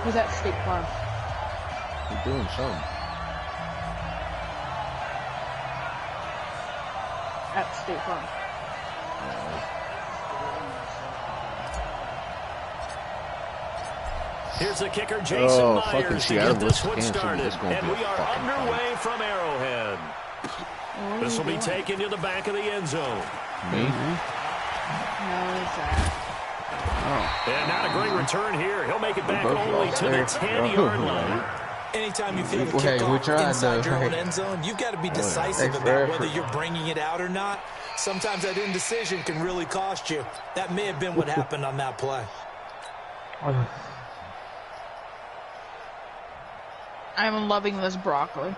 Who's at State Farm? You're doing something. At State Farm. Here's the kicker, Jason Myers, to get this one Kansas started. And we are underway from Arrowhead. This will be taken to the back of the end zone. Me? No, it's that. Oh. And not a great return here. He'll make it back only to the 10-yard line. Anytime you feel the kickoff inside your own end zone, you've got to be decisive about whether you're bringing it out or not. Sometimes that indecision can really cost you. That may have been what happened on that play. I'm loving this broccoli.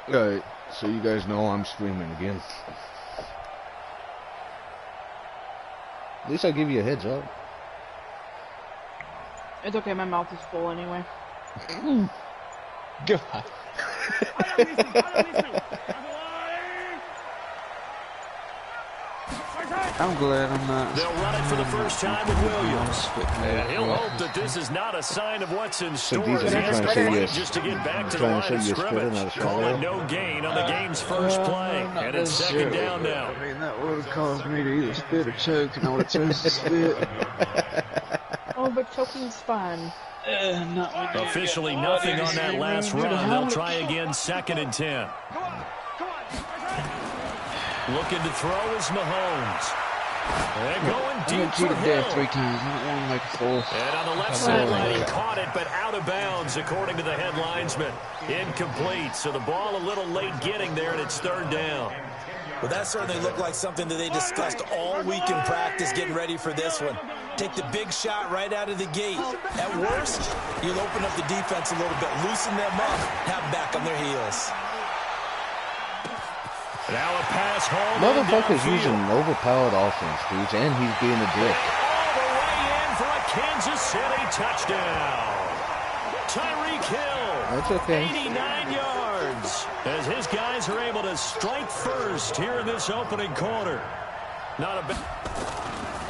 Alright, so you guys know I'm streaming again. At least I give you a heads up. It's okay, my mouth is full anyway. God. I'm glad I'm not. They'll run it for the first time with Williams. And he'll hope that this is not a sign of what's in store. Just to get back to the line of scrimmage. Call it no gain on the game's first play. And it's second down now. I mean, that would have caused me to either spit or choke, and I would have chose to spit. Oh, but choking's fun. Officially nothing on that last run. They'll try again, 2nd and 10. Looking to throw is Mahomes. And going deep for Hill. 3 times. I don't want to make a fourth. And on the left sideline, he caught it, but out of bounds, according to the head linesman. Incomplete, so the ball a little late getting there, and it's 3rd down. Well, that certainly looked like something that they discussed all week in practice, getting ready for this one. Take the big shot right out of the gate. At worst, you'll open up the defense a little bit, loosen them up, have them back on their heels. Now a pass home. Motherfucker's using an overpowered offense, dudes, and he's being a dick. All the way in for a Kansas City touchdown. Tyreek Hill. That's okay. 89 yards. As his guys are able to strike first here in this opening quarter. Not a bad.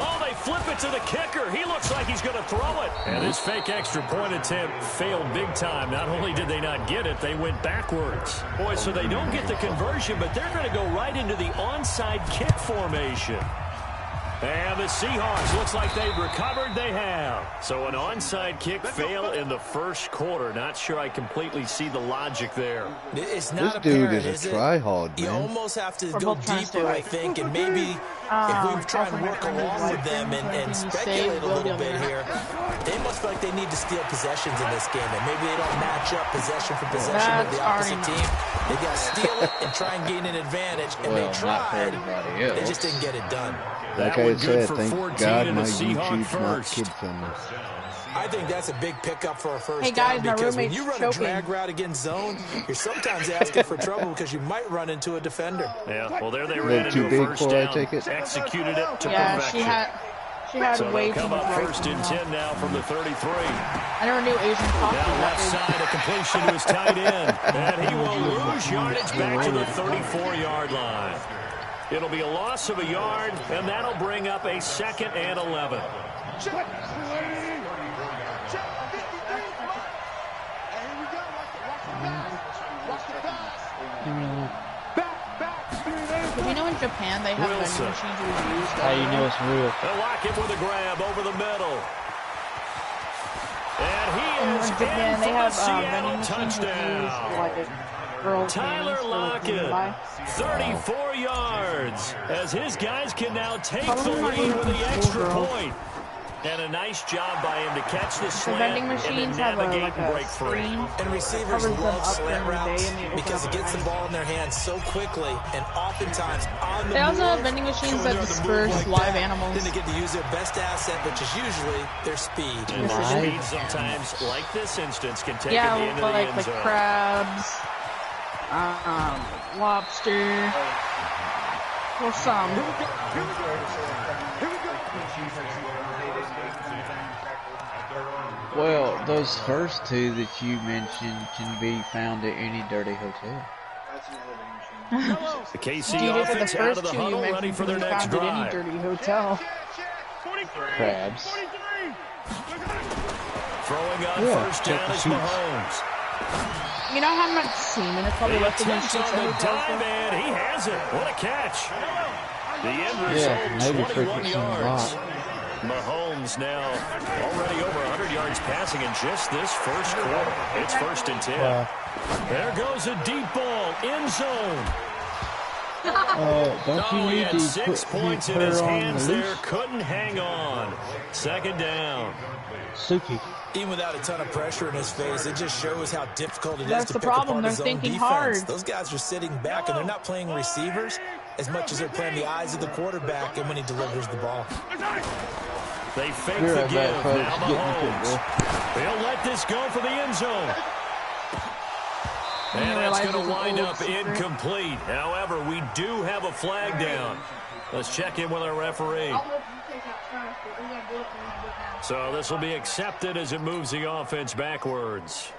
Oh, they flip it to the kicker. He looks like he's going to throw it. And his fake extra point attempt failed big time. Not only did they not get it, they went backwards. Boy, so they don't get the conversion, but they're going to go right into the onside kick formation. And the Seahawks, looks like they've recovered. They have. So an onside kick fail in the first quarter. Not sure I completely see the logic there. It's not this dude apparent, is a try-hard, man. You almost have to go deeper, I think, and maybe if we try and work along with them and speculate a little bit here, they must feel like they need to steal possessions in this game, and maybe they don't match up possession for possession with the opposite team. They got to steal it and try and gain an advantage, and they tried. They just didn't get it done. Like I said, thank God my YouTube's not kid-friendly. I think that's a big pickup for a first down because when you run a drag route against zone, you're sometimes asking for trouble because you might run into a defender. Yeah, well, there they ran into a first down. Executed it to perfection. She had so way too too much. Come up 1st and 10 now from the 33. I never knew Asian coffee. Down left side, a completion to his tight end. And he will lose yardage back to the 34-yard line. It'll be a loss of a yard, and that'll bring up a 2nd and 11. Did you know in Japan they have vending machines we use? How you know it's real? They'll lock him with a grab over the middle. And he is in Japan, for the Seattle touchdown. Tyler Lockett, 34 yards, as his guys can now take the lead with the extra point. And a nice job by him to catch the slant and then navigate and break free. And receivers love slant routes because it gets the ball in their hands so quickly and oftentimes on the move. They also have vending machines that disperse live animals. Then they get to use their best asset, which is usually their speed. And their speed sometimes, like this instance, can take them into the end zone. Like crabs. Lobster, or some. Well, those first two that you mentioned can be found at any dirty hotel. The KC offense out of the huddle, ready for their next drive. Any dirty hotel. Crabs. Throwing on first down is Mahomes. You know how much semen is probably left in his cheeks on the every dive, and he has it. What a catch. The end result, 21 yards. Mahomes now already over 100 yards passing in just this first quarter. It's 1st and 10. There goes a deep ball, end zone. Don't you need he had 6 points in his hands there. Couldn't hang on. 2nd down. Suki. Even without a ton of pressure in his face, it just shows how difficult it is That's to the pick problem. apart They're his own thinking defense. hard. Those guys are sitting back, and they're not playing receivers as much as they're playing the eyes of the quarterback and when he delivers the ball. They fake the give. Now Mahomes. They'll let this go for the end zone. And that's going to wind up incomplete. However, we do have a flag down. Let's check in with our referee. So this will be accepted as it moves the offense backwards.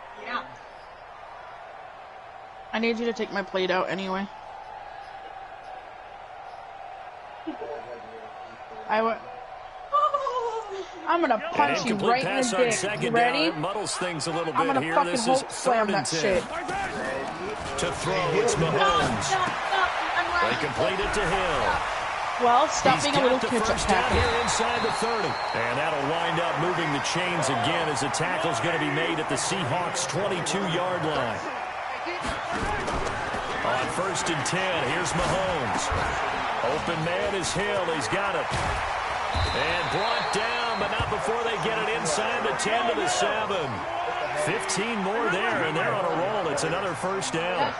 I need you to take my plate out anyway. I'm gonna punch you right in the dick. You ready? Down, muddles things a little I'm bit gonna here. fucking This Hulk is slam 3rd and that 10. shit. To throw, it's Mahomes. They complete it to Hill. Well, stop being a little ketchup ketchup packet packet. here inside the 30. And that'll wind up moving the chains again as the tackle's going to be made at the Seahawks' 22-yard line. On 1st and 10, here's Mahomes. Open man is Hill. He's got it. And brought down, but not before they get it inside the 10 to the 7. 15 more there, and they're on a roll. It's another 1st down.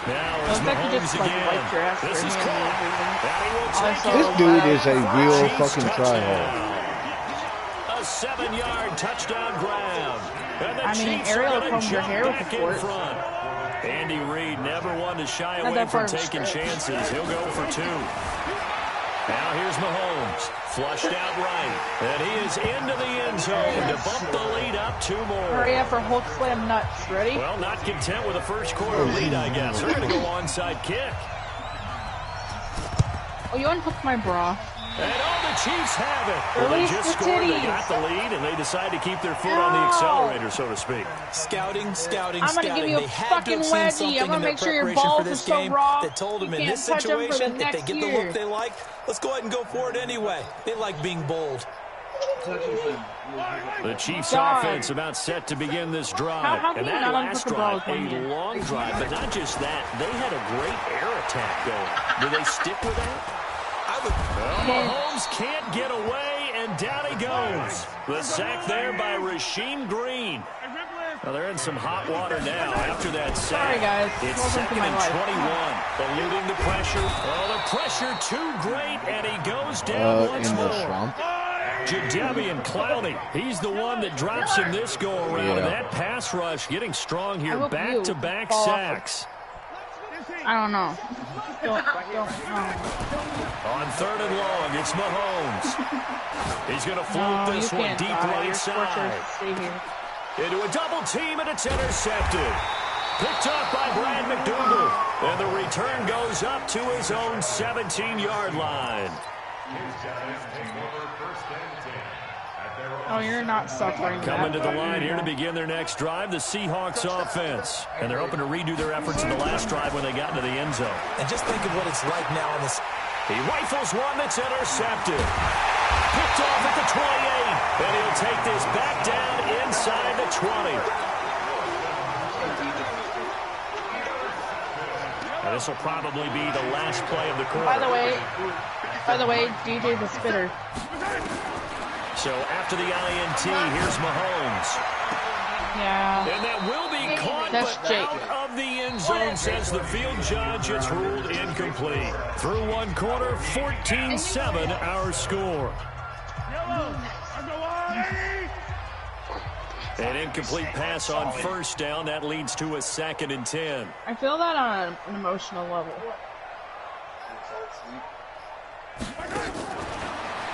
Now it's Mahomes again. This is caught. This dude is a real fucking tryhard. A 7-yard touchdown grab. And the I mean, Chiefs Ariel are gonna combed your jump hair with back the in fork. front. Andy Reid never one to shy Not away that from far taking stretch. chances. He'll go for 2. Now here's Mahomes. Flushed out right. And he is into the end zone to bump the lead up 2 more. Hurry up for Hulk slam nuts. Ready? Well, not content with a first quarter lead, I guess. They're going to go onside kick. Oh, you unhooked my bra. And the Chiefs have it. Well, they Release just the scored. They titties. got the lead, and they decide to keep their foot on the accelerator, so to speak. Scouting. I'm gonna give you a fucking wedgie. I'm gonna make sure your balls are so raw. That told them you in can't this touch them for the situation, if next they get the year. look they like, let's go ahead and go for it anyway. They like being bold. The Chiefs' God. offense about set to begin this drive. How And can you that not last unhook a ball drive, with one a hand? long drive, but not just that. They had a great air attack going. Do they stick with that? Well, Mahomes can't get away, and down he goes. The sack there by Rasheem Green. Well, they're in some hot water now after that sack. Sorry, guys. It's Welcome to 2nd my and life. 21. Eluding the pressure. Oh, the pressure too great, and he goes down once in the more. swamp. Jadeveon Clowney, he's the one that drops in this go-around. Yeah. And that pass rush getting strong here. I hope Back-to-back you fall off sacks. I don't know. Don't. On 3rd and long, it's Mahomes. He's going to float No, this you one can't deep die. right You're side. Stay here. Into a double team, and it's intercepted. Picked up by Brad McDougal. And the return goes up to his own 17-yard line. Oh, you're not suffering. Coming to that. the line here to begin their next drive, the Seahawks offense. And they're hoping to redo their efforts in the last drive when they got into the end zone. And just think of what it's like now in this. He rifles one that's intercepted. Picked off at the 28. And he'll take this back down inside the 20. And this will probably be the last play of the quarter. By the way, DJ the spitter. So after the INT, here's Mahomes. Yeah. And that will be caught, That's but Jake. out of the end zone, says the field judge. It's ruled incomplete. Through one quarter, 14-7 our score. An incomplete pass on 1st down. That leads to a 2nd and 10. I feel that on an emotional level.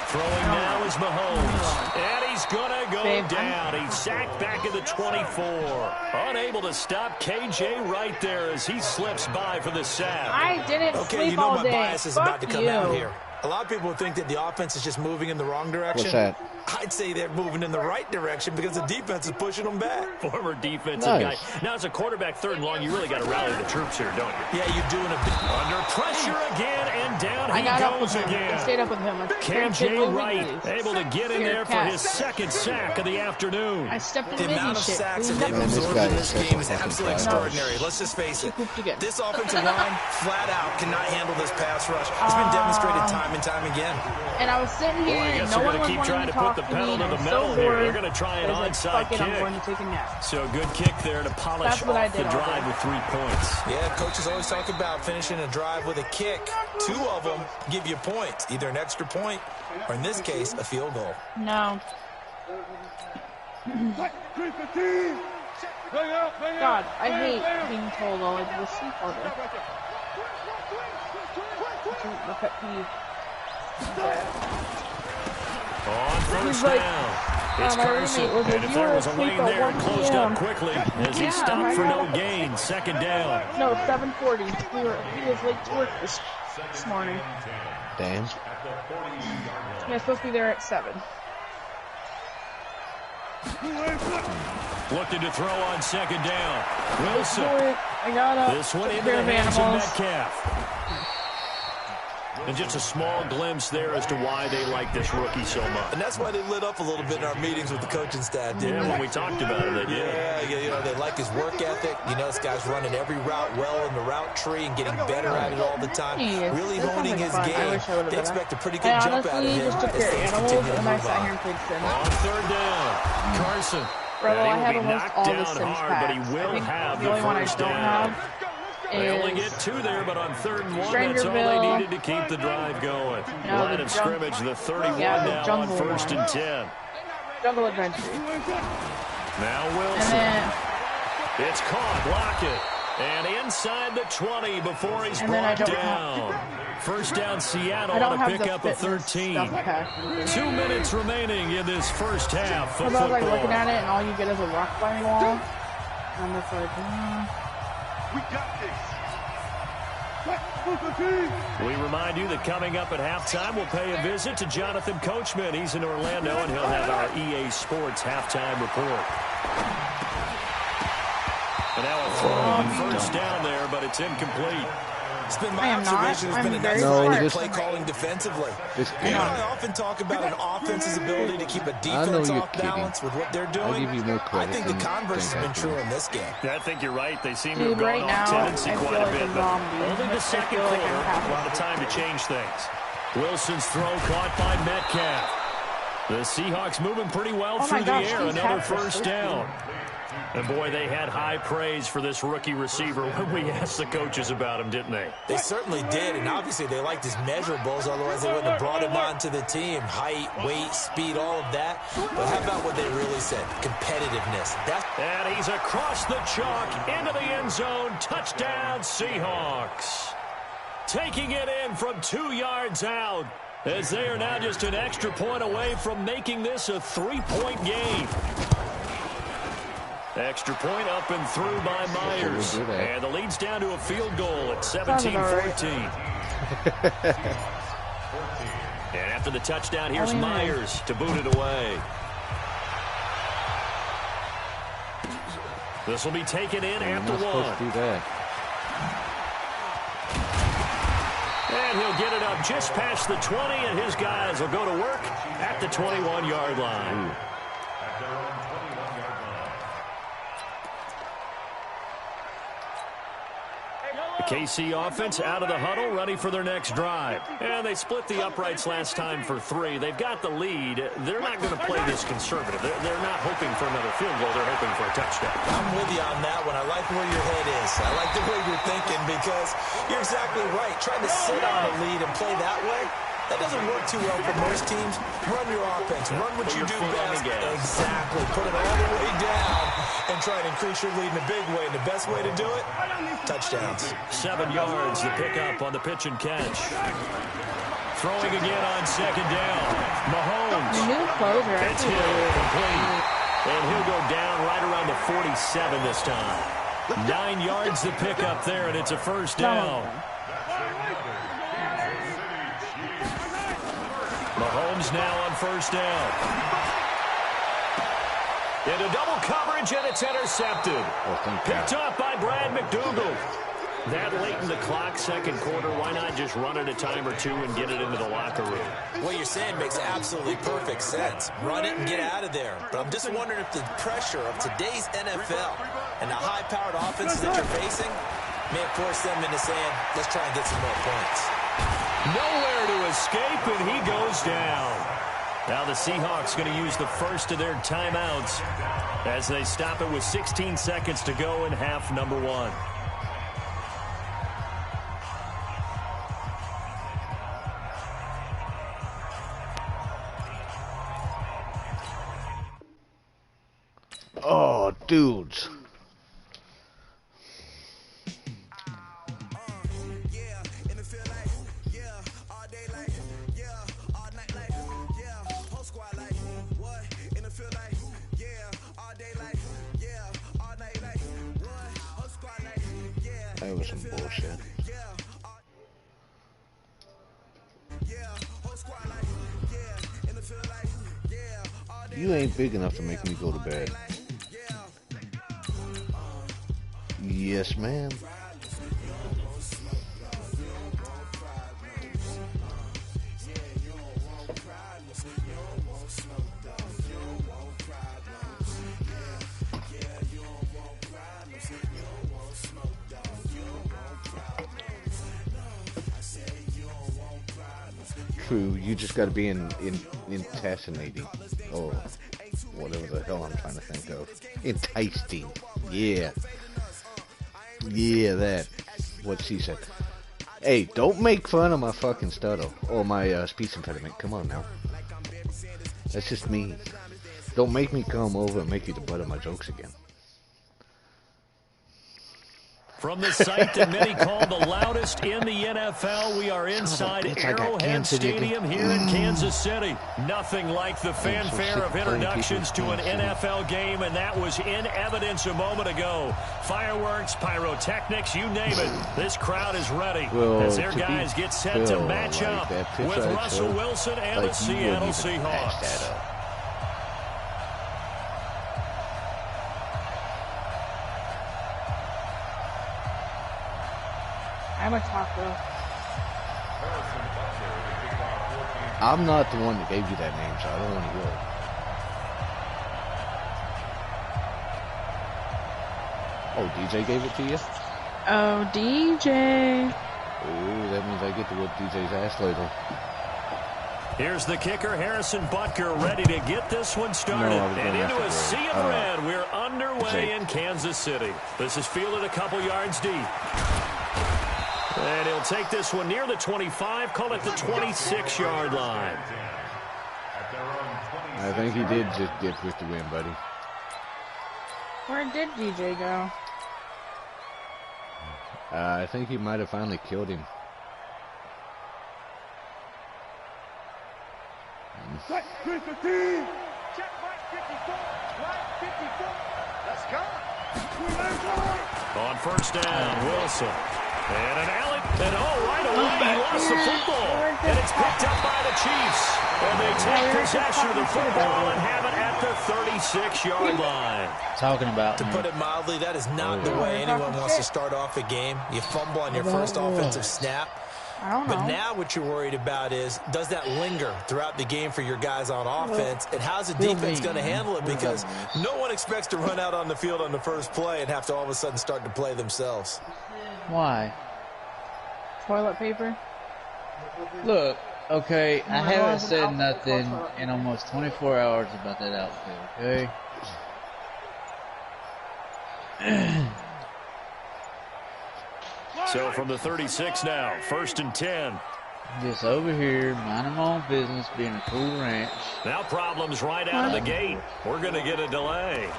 Throwing now is Mahomes. And he's going to go Babe, down. He's sacked back at the 24. Unable to stop KJ right there as he slips by for the sack. I didn't Okay, sleep you know all my day. bias is Fuck about to come you. out here. A lot of people think that the offense is just moving in the wrong direction. What's that? I'd say they're moving in the right direction because the defense is pushing them back. Former defensive guy. Now, as a quarterback, 3rd and long, you really got to rally the troops here, don't you? Yeah, you're doing a bit. Under pressure again, and down he goes again. I stayed up with him. KJ Wright able to get in there for his 2nd sack of the afternoon. I stepped in the amount of sacks that they've absorbed in this game is absolutely extraordinary. Let's just face it. This offensive line, flat out, cannot handle this pass rush. It's been demonstrated time and time again. And I was sitting here, and no one was wanting to talk to me, and I was so bored. They're going to try an onside kick. I'm going to take a nap. So good kick there to polish off the drive with 3 points. Yeah, coaches always talk about finishing a drive with a kick. 2 of them give you points, either an extra point or, in this case, a field goal. No. God, I hate being told all like this stuff all day. The pet peeve. On first down. It's Carson. And if there was a lane there, it closed up quickly as he stopped for no gain. 2nd down. No, 7:40. He was late to work this morning. Damn. He was supposed to be there at 7. Looking to throw on 2nd down. Wilson. I got this one into the hands of Metcalf. And just a small glimpse there as to why they like this rookie so much. And that's why they lit up a little bit in our meetings with the coaching staff, didn't when we talked about it. Yeah, you know, they like his work ethic. You know, this guy's running every route well in the route tree and getting better at it all the time. Really honing his game. They expect a pretty good jump out of him. Just took care of animals, and I sat here and played Sims. On 3rd down, Carson. Bro, I have almost all the Sims hard, packs. but he will have the only one I don't have. They only get 2 there, but on 3rd and 1, that's all they needed to keep the drive going. Line of scrimmage, the 31 now on 1st and 10. Jungle Adventure. Now Wilson. It's caught, Lockett. And inside the 20 before he's brought down. 1st down Seattle on a pickup of 13. 2 minutes remaining in this first half of football. I was like looking at it, and all you get is a rock climbing wall. And it's like, We got this. We remind you that coming up at halftime, we'll pay a visit to Jonathan Coachman. He's in Orlando, and he'll have our EA Sports halftime report. And now a throw on 1st down there, but it's incomplete. It's been my observation. There's been a nice play calling defensively. You know, I often talk about an offense's ability to keep a defense off balance with what they're doing. I think the converse has been true in this game. Yeah, I think you're right. They seem to have gone off tendency quite a bit, but only the 2nd quarter, a lot of time to change things. Wilson's throw caught by Metcalf. The Seahawks moving pretty well through the air. Another 1st down. And, boy, they had high praise for this rookie receiver when we asked the coaches about him, didn't they? They certainly did, and obviously they liked his measurables, otherwise they wouldn't have brought him onto the team. Height, weight, speed, all of that. But how about what they really said? Competitiveness. And he's across the chalk, into the end zone. Touchdown, Seahawks. Taking it in from 2 yards out, as they are now just an extra point away from making this a 3-point game. Extra point up and through by Myers. And the lead's down to a field goal at 17-14. And after the touchdown, here's Myers to boot it away. This will be taken in at the 1. And he'll get it up just past the 20, and his guys will go to work at the 21-yard line. The KC offense out of the huddle, ready for their next drive. And they split the uprights last time for 3. They've got the lead. They're not going to play this conservative. They're not hoping for another field goal. They're hoping for a touchdown. I'm with you on that one. I like where your head is. I like the way you're thinking because you're exactly right. Trying to sit on a lead and play that way, that doesn't work too well for most teams. Run your offense. Run what you do best. Exactly. Put it all the way down and try and increase your lead in a big way. And the best way to do it, touchdowns. 7 yards, the pickup on the pitch and catch. Throwing again on 2nd down. Mahomes. It's hit, complete. And he'll go down right around the 47 this time. 9 yards, the pickup there, and it's a 1st down. Mahomes now on first down. Into double coverage, and it's intercepted. Picked off by Brad McDougal. That late in the clock, second quarter, why not just run it a time or two and get it into the locker room? What you're saying makes absolutely perfect sense. Run it and get out of there. But I'm just wondering if the pressure of today's NFL and the high-powered offenses that you're facing may have forced them into saying, let's try and get some more points. Nowhere to escape, and he goes down. Now the Seahawks going to use the first of their timeouts as they stop it with 16 seconds to go in half number 1. Oh, dudes. That was some bullshit. You ain't big enough to make me go to bed. Yes, ma'am. True, you just gotta be intimidating, or whatever the hell I'm trying to think of. Enticing, yeah. Yeah, that. What she said. Hey, don't make fun of my fucking stutter, or my speech impediment. Come on now. That's just me. Don't make me come over and make you the butt of my jokes again. From the site that many call the loudest in the NFL, we are inside Arrowhead Stadium here in Kansas City. Nothing like the fanfare of introductions to an NFL game, and that was in evidence a moment ago. Fireworks, pyrotechnics, you name it. This crowd is ready as their guys get set to match up with Russell Wilson and the Seattle Seahawks. I'm a taco. I'm not the one that gave you that name, so I don't want to hear it. Oh, DJ gave it to you? Oh, DJ. Oh, that means I get to whip DJ's ass later. Here's the kicker, Harrison Butker, ready to get this one started. And into a sea of red, we're underway in Kansas City. This is fielded a couple yards deep. And he'll take this one near the 25, call it the 26-yard line. I think he did just get with the win, buddy. Where did DJ go? I think he might have finally killed him. Check 315. Check right 54. Right 54. Let's go. On first down, Wilson. And an alley, and right away, he lost the football. And it's picked up by the Chiefs. And they take possession of the football and have it at the 36-yard line. Talking about, to put it mildly, that is not the way anyone wants to start off a game. You fumble on your first offensive snap. I don't know. But now what you're worried about is, does that linger throughout the game for your guys on offense? And how's the defense going to handle it? Because no one expects to run out on the field on the first play and have to all of a sudden start to play themselves. Why? Toilet paper? Look, okay, I haven't said nothing in almost 24 hours about that outfit, okay? So from the 36 now, 1st and 10. Just over here, minding my own business, being a cool ranch. Now problems right out of the gate. We're going to get a delay.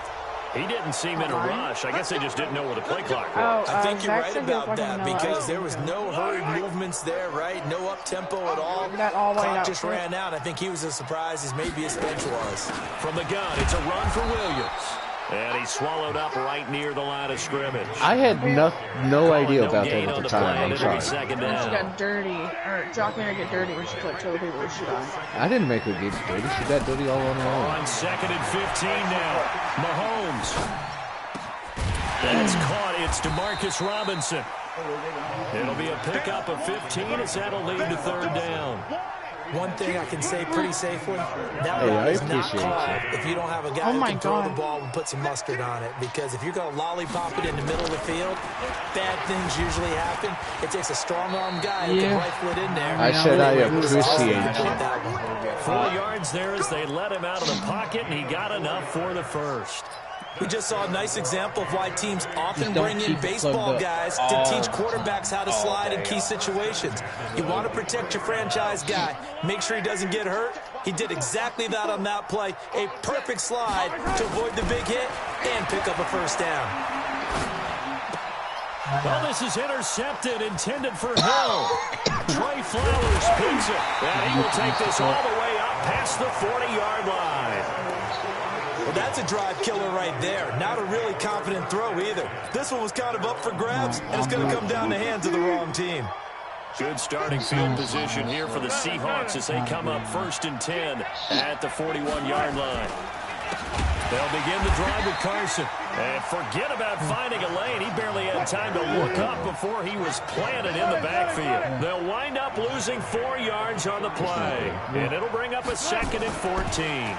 He didn't seem in a rush. I guess they just didn't know where the play clock was. I think you're right about that because there was no hurried movements there, right? No up-tempo at all. Clock just ran out. I think he was as surprised as maybe his bench was. From the gun, it's a run for Williams. And he swallowed up right near the line of scrimmage. I had no idea about that at the time. I'm sorry. Second She down. got dirty, or Jock made her get dirty when she told people to shoot on. I didn't make her get dirty. She got dirty all on her own. On 2nd and 15 now. Mahomes. That's caught. It's DeMarcus Robinson. It'll be a pickup of 15 as that'll lead to 3rd down. One thing I can say pretty safely, that route is not called if you don't have a guy who can throw the ball and put some mustard on it. Because if you're going to lollipop it in the middle of the field, bad things usually happen. It takes a strong-arm guy who can rifle it in there. I said I appreciate you. 4 yards there as they let him out of the pocket, and he got enough for the first. We just saw a nice example of why teams often bring in baseball guys to teach quarterbacks how to slide in key situations. You want to protect your franchise guy. Make sure he doesn't get hurt. He did exactly that on that play. A perfect slide to avoid the big hit and pick up a first down. Well, this is intercepted, intended for Hill. Trey Flowers picks it. And he will take this all the way up past the 40-yard line. Well, that's a drive killer right there. Not a really confident throw either. This one was kind of up for grabs, and it's going to come down the hands of the wrong team. Good starting field position here for the Seahawks as they come up 1st and 10 at the 41-yard line. They'll begin the drive with Carson. And forget about finding a lane. He barely had time to look up before he was planted in the backfield. They'll wind up losing 4 yards on the play. And it'll bring up a 2nd and 14.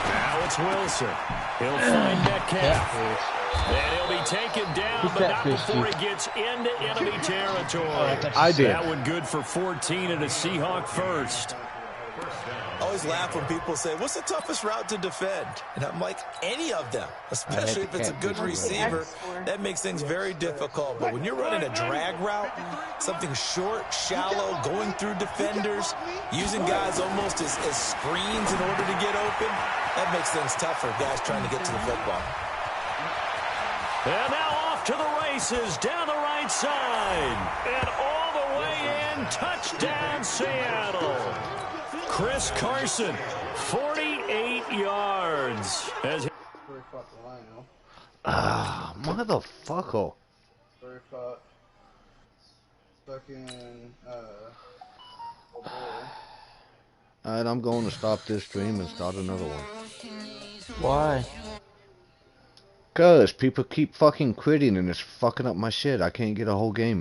Now it's Wilson. He'll find Metcalf. And he'll be taken down, but not before he gets into enemy territory. I did. That one good for 14 and a Seahawk first. I always laugh when people say, what's the toughest route to defend? And I'm like, any of them, especially if it's a good receiver. That makes things very difficult. But when you're running a drag route, something short, shallow, going through defenders, using guys almost as screens in order to get open, that makes things tough for guys trying to get to the football. And now off to the races down the right side. And all the way in, touchdown Seattle. Chris Carson, 48 yards. Motherfucker. Alright, I'm going to stop this stream and start another one. Why? Because people keep fucking quitting and it's fucking up my shit. I can't get a whole game.